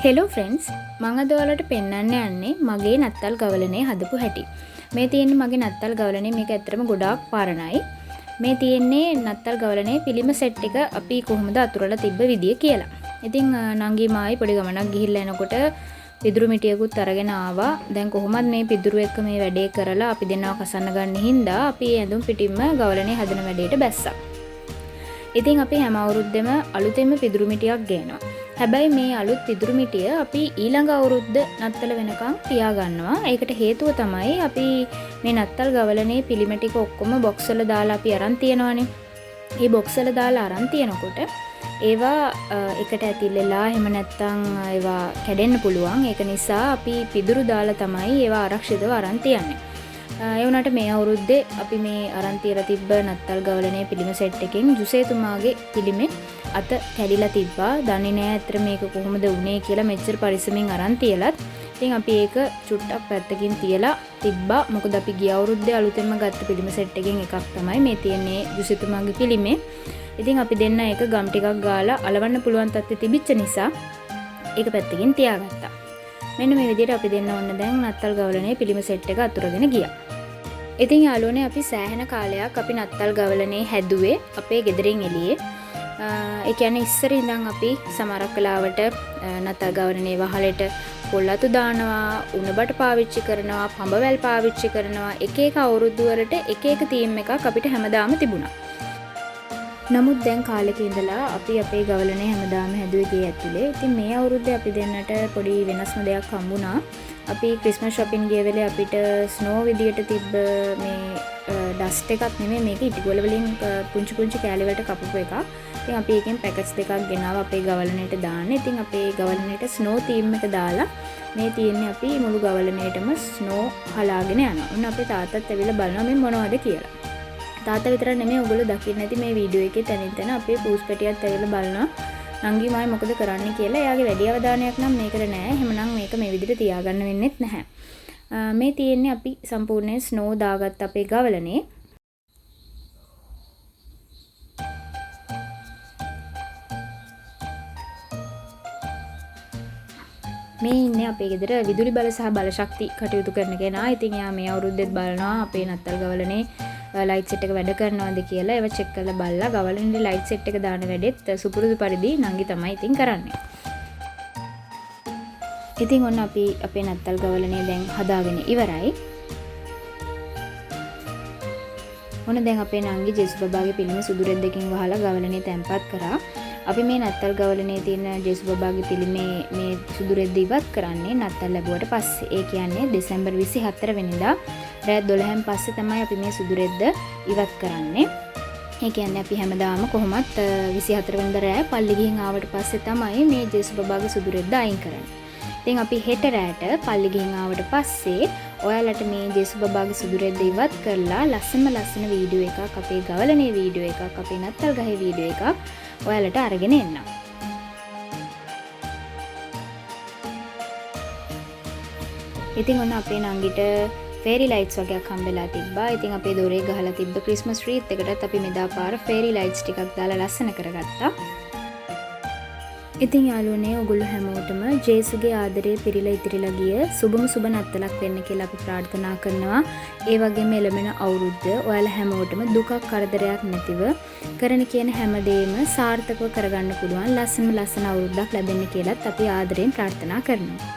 Hello friends, මම අද ඔයාලට පෙන්වන්න යන්නේ මගේ නත්තල් ගවලනේ හදපු හැටි. මේ තියෙන්නේ මගේ නත්තල් ගවලනේ. මේක ඇත්තටම ගොඩාක් පරණයි. මේ තියෙන්නේ නත්තල් ගවලනේ පිළිම සෙට් එක අපි කොහොමද අතුරලා තිබ්බ විදිය කියලා. ඉතින් නංගි මායි පොඩි ගමනක් ගිහිල්ලා එනකොට පිදුරු මිටියකුත් අරගෙන ආවා. දැන් කොහොමද මේ පිදුරු එක්ක මේ වැඩේ කරලා අපි දෙන්නව කසන්න ගන්න හින්දා අපි ඇඳුම් පිටින්ම ගවලනේ හදන වැඩේට බැස්සා. ඉතින් අපි හැම අවුරුද්දෙම අලුතෙන්ම පිදුරු මිටියක් ගේනවා. හැබැයි මේ අලුත් පිදුරු මිටිය අපි ඊළඟ අවුරුද්ද නත්තල වෙනකන් තියාගන්නවා. ඒකට හේතුව තමයි අපි මේ නත්තල් ගවලනේ පිළිම ටික ඔක්කොම බොක්ස් වල දාලා අපි අරන් තියනවානේ. මේ බොක්ස් වල දාලා අරන් තියනකොට ඒවා එකට ඇතිල්ලලා එහෙම නැත්නම් ඒවා කැඩෙන්න පුළුවන්. ඒක නිසා අපි පිදුරු දාලා තමයි ඒවා ආරක්ෂිතව අරන් තියන්නේ. ඒ වුණාට මේ අවුරුද්දේ අපි මේ අරන් තියලා තිබ්බ නත්තල් ගවලනේ පිළිම සෙට් එකෙන් ජුසේතුමාගේ පිළිමේ අත කැඩිලා තිබ්බා. දන්නේ නැහැ අතර මේක කොහොමද වුනේ කියලා මෙච්චර පරිස්සමින් අරන් තියලත්. ඉතින් අපි ඒක චුට්ටක් පැත්තකින් තියලා තිබ්බා. මොකද අපි ගිය අවුරුද්දේ අලුතෙන්ම ගත්ත පිළිම සෙට් එකෙන් එකක් තමයි මේ තියෙන්නේ ජුසේතුමාගේ පිළිමේ. ඉතින් අපි දෙන්න ඒක ගම් ටිකක් ගාලා අලවන්න පුළුවන් තත්ත්වෙ තිබිච්ච නිසා ඒක පැත්තකින් තියාගත්තා. මෙන්න මේ විදිහට අපි දෙන්න ඕන දැන් නත්තල් ගවලනේ පිළිම සෙට් එක අතුරගෙන ගියා. ඉතින් යාළුවනේ අපි සෑහෙන කාලයක් අපි නත්තල් ගවලනේ හැදුවේ අපේ ගෙදරින් එළියේ. ඒ කියන්නේ ඉස්සර ඉඳන් අපි සමහරක් වෙලාවට නත්තල් ගවලනේ වහලෙට පොල්ලතු දානවා, උණ බට පාවිච්චි කරනවා, පඹවැල් පාවිච්චි කරනවා. එක එක අවුරුදු වලට එක එක තීම් එකක් අපිට හැමදාම තිබුණා. නමුත් දැන් කාලෙක ඉඳලා අපි අපේ ගවලනේ හැමදාම හැදුවේ ගේ ඇතුලේ. ඉතින් මේ අවුරුද්දේ අපි දෙන්නට පොඩි වෙනස්ම දෙයක් හම්බුණා. අපි ක්‍රිස්මස් shopping ගිය වෙලේ අපිට ස්නෝ විදියට තිබ්බ මේ ඩස්ට් එකක් නෙමෙයි මේක ඉටිගොල වලින් පුංචි පුංචි කෑලි වලට කපපු එකක්. ඉතින් අපි එකෙන් පැකට්ස් දෙකක් ගෙනාවා අපේ ගවලනේට දාන්න. ඉතින් අපේ ගවලනේට ස්නෝ තීම් එක දාලා මේ තියෙන්නේ අපි මුළු ගවලනේටම ස්නෝ හලාගෙන යනවා. ඔන්න අපේ තාත්තත් ඇවිල්ලා බලනවා මේ මොනවද කියලා. තාත්තා විතර නෙමෙයි ඔයගොල්ලෝ දකින්න ඇති මේ වීඩියෝ එකේ තනින් තන අපේ පූස් පැටියත් ඇවිල්ලා බලනවා. නංගි මායි මොකද කරන්නේ කියලා. එයාගේ වැඩි අවධානයක් නම් මේකට නැහැ. එහෙමනම් මේක මේ විදිහට තියාගන්න වෙන්නෙත් නැහැ. මේ තියෙන්නේ අපි සම්පූර්ණයෙන් ස්නෝ දාගත්ත අපේ ගවලනේ. මේ ඉන්නේ අපේ ගෙදර විදුලි බල සහ බලශක්ති කටයුතු කරන කෙනා. ඉතින් එයා මේ අවුරුද්දෙත් බලනවා අපේ නත්තල් ගවලනේ ලයිට් සෙට් එක වැඩ කරනවද කියලා. ඒව චෙක් කරලා බලලා ගවලනේ ලයිට් සෙට් එක දාන වැඩෙත් සුපුරුදු පරිදි නංගි තමයි ඉතින් කරන්නේ. ඉතින් ඔන්න අපි අපේ නත්තල් ගවලනේ දැන් හදාගෙන ඉවරයි. ඔන්න දැන් අපේ නංගි ජේසු බබාගේ පිළිම සුදු රෙද්දකින් වහලා ගවලනේ තැම්පත් කරා. අපි මේ නත්තල් ගවලනේ තියෙන ජේසු බබාගේ පිළිමේ මේ සුදු රෙද්ද ඉවත් කරන්නේ නත්තල් ලැබුවට පස්සේ. ඒ කියන්නේ දෙසැම්බර් 24 වෙනිදා රාත් 12න් පස්සේ තමයි අපි මේ සුදු රෙද්ද ඉවත් කරන්නේ. ඒ කියන්නේ අපි හැමදාම කොහොමත් 24 වෙනිදා රෑ පල්ලි ගිහින් ආවට පස්සේ තමයි මේ ජේසු බබාගේ සුදු රෙද්ද අයින් කරන්නේ. ඉතින් අපි හෙට රෑට පල්ලි ගිහින් ආවට පස්සේ ඔයාලට මේ ජේසු බබාගේ සුදු රෙද්ද ඉවත් කරලා ලස්සන වීඩියෝ එකක් අපේ ගවලනේ වීඩියෝ එකක් අපේ නත්තල් ගහේ වීඩියෝ එකක් ඔයාලට අරගෙන එන්නම්. ඉතින් ඔන්න අපේ නංගිට ෆේරි ලයිට්ස් වගේක් හම්බෙලා තිබ්බා. ඉතින් අපේ දොරේ ගහලා තිබ්බ ක්‍රිස්මස් ට්‍රීත් එකටත් අපි මෙදාපාර ෆේරි ලයිට්ස් ටිකක් දාලා ලස්සන කරගත්තා. ඉතින් යාළුවනේ ඔයගොල්ලෝ හැමෝටම ජේසුගේ ආදරේ පිරීලා ඉතිරිලා ගිය සුබම සුබ නත්තලක් වෙන්න කියලා අපි ප්‍රාර්ථනා කරනවා. ඒ වගේම එළමෙන අවුරුද්ද ඔයාලා හැමෝටම දුකක් කරදරයක් නැතිව කරන කියන හැමදේම සාර්ථකව කරගන්න පුළුවන් ලස්සන අවුරුද්දක් ලැබෙන්න කියලාත් අපි ආදරෙන් ප්‍රාර්ථනා කරනවා.